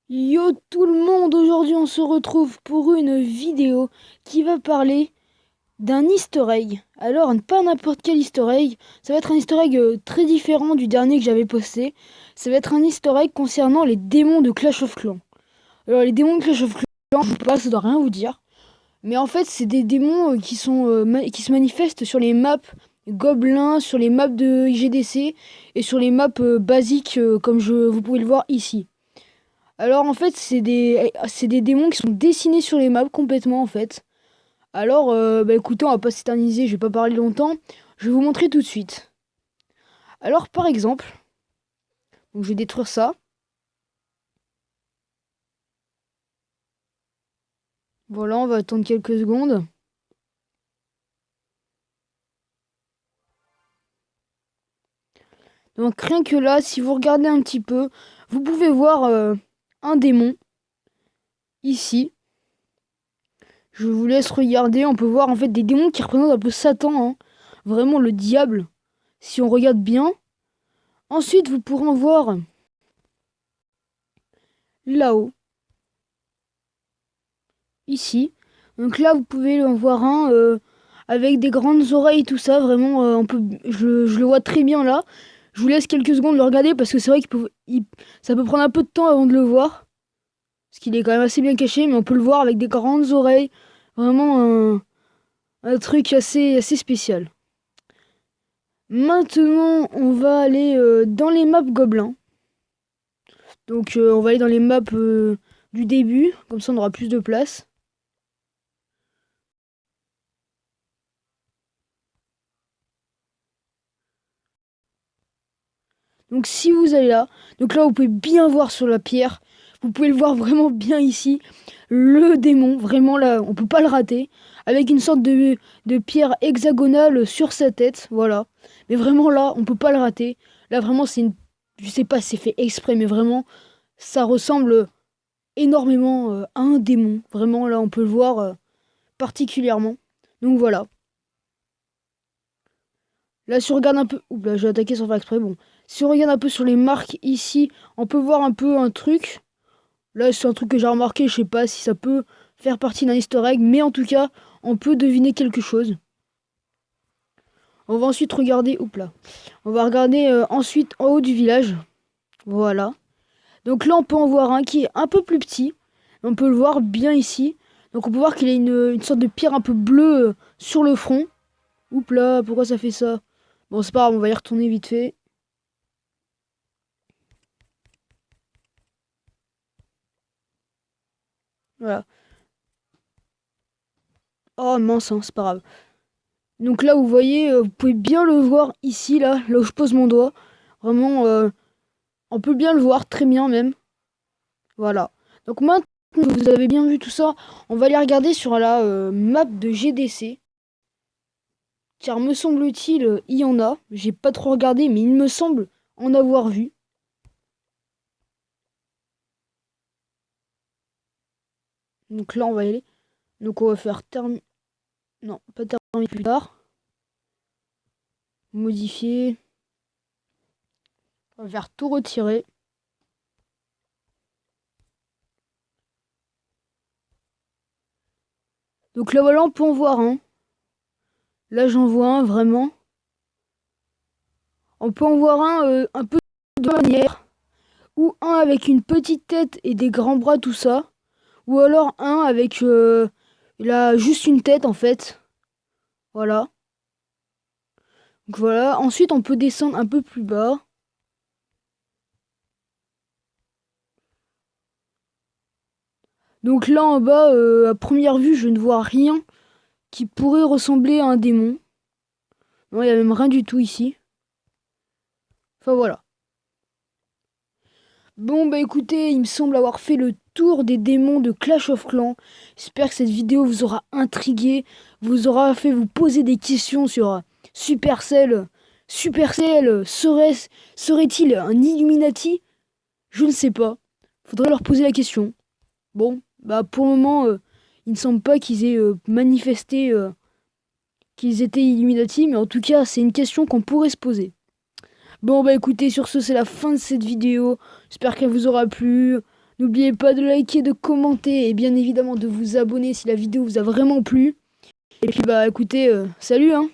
Yo tout le monde, aujourd'hui on se retrouve pour une vidéo qui va parler d'un easter egg. Alors pas n'importe quel easter egg, ça va être un easter egg très différent du dernier que j'avais posté. Ça va être un easter egg concernant les démons de Clash of Clans. Alors les démons de Clash of Clans, je sais pas, ça doit rien vous dire. Mais en fait c'est des démons qui se manifestent sur les maps gobelins, sur les maps de IGDC et sur les maps basiques comme vous pouvez le voir ici. Alors en fait, c'est des démons qui sont dessinés sur les maps complètement en fait. Alors écoutez, on va pas s'éterniser, je vais pas parler longtemps. Je vais vous montrer tout de suite. Alors par exemple, donc je vais détruire ça. Voilà, on va attendre quelques secondes. Donc rien que là, si vous regardez un petit peu, vous pouvez voir un démon ici. Je vous laisse regarder, on peut voir en fait des démons qui représentent un peu Satan, hein. Vraiment le diable, si on regarde bien. Ensuite, vous pourrez en voir là-haut, ici. Donc là, vous pouvez en voir un avec des grandes oreilles, tout ça. Vraiment, je le vois très bien là. Je vous laisse quelques secondes le regarder parce que c'est vrai ça peut prendre un peu de temps avant de le voir. Parce qu'il est quand même assez bien caché, mais on peut le voir avec des grandes oreilles. Vraiment un truc assez spécial. Maintenant, on va aller dans les maps gobelins. Donc on va aller dans les maps du début, comme ça on aura plus de place. Donc si vous allez là, donc là vous pouvez bien voir sur la pierre, vous pouvez le voir vraiment bien ici, le démon, vraiment là, on peut pas le rater, avec une sorte de pierre hexagonale sur sa tête, voilà. Mais vraiment là, on peut pas le rater. Là vraiment je sais pas si c'est fait exprès, mais vraiment, ça ressemble énormément à un démon. Vraiment là, on peut le voir particulièrement. Donc voilà. Là, si on regarde un peu... Oups, là, j'ai attaqué sans faire exprès. Bon. Si on regarde un peu sur les marques ici, on peut voir un peu un truc. Là, c'est un truc que j'ai remarqué. Je sais pas si ça peut faire partie d'un easter egg. Mais en tout cas, on peut deviner quelque chose. On va ensuite regarder... Oups là. On va regarder ensuite en haut du village. Voilà. Donc là, on peut en voir un qui est un peu plus petit. On peut le voir bien ici. Donc on peut voir qu'il a une sorte de pierre un peu bleue sur le front. Oups là, pourquoi ça fait ça? Bon, c'est pas grave, on va y retourner vite fait. Voilà. Oh mince, hein, c'est pas grave. Donc là, vous voyez, vous pouvez bien le voir ici, là où je pose mon doigt. Vraiment, on peut bien le voir, très bien même. Voilà. Donc maintenant que vous avez bien vu tout ça, on va aller regarder sur la map de GDC. Car me semble-t-il, il y en a. J'ai pas trop regardé, mais il me semble en avoir vu. Donc là, on va y aller. Donc on va faire terminer. Non, pas terminer plus tard. Modifier. On va faire tout retirer. Donc là, voilà, on peut en voir un. Là, j'en vois un vraiment. On peut en voir un peu de manière. Ou un avec une petite tête et des grands bras, tout ça. Ou alors un avec juste une tête en fait. Voilà. Donc voilà. Ensuite, on peut descendre un peu plus bas. Donc là en bas, à première vue, je ne vois rien qui pourrait ressembler à un démon. Non, il n'y a même rien du tout ici. Enfin voilà. Bon bah écoutez, il me semble avoir fait le tour des démons de Clash of Clans. J'espère que cette vidéo vous aura intrigué, vous aura fait vous poser des questions sur Supercell. Supercell serait-il un Illuminati? Je ne sais pas. Faudrait leur poser la question. Bon, bah pour le moment, il ne semble pas qu'ils aient manifesté qu'ils étaient Illuminati, mais en tout cas, c'est une question qu'on pourrait se poser. Bon bah écoutez, sur ce c'est la fin de cette vidéo. J'espère qu'elle vous aura plu. N'oubliez pas de liker, de commenter et bien évidemment de vous abonner si la vidéo vous a vraiment plu. Et puis bah écoutez, salut hein.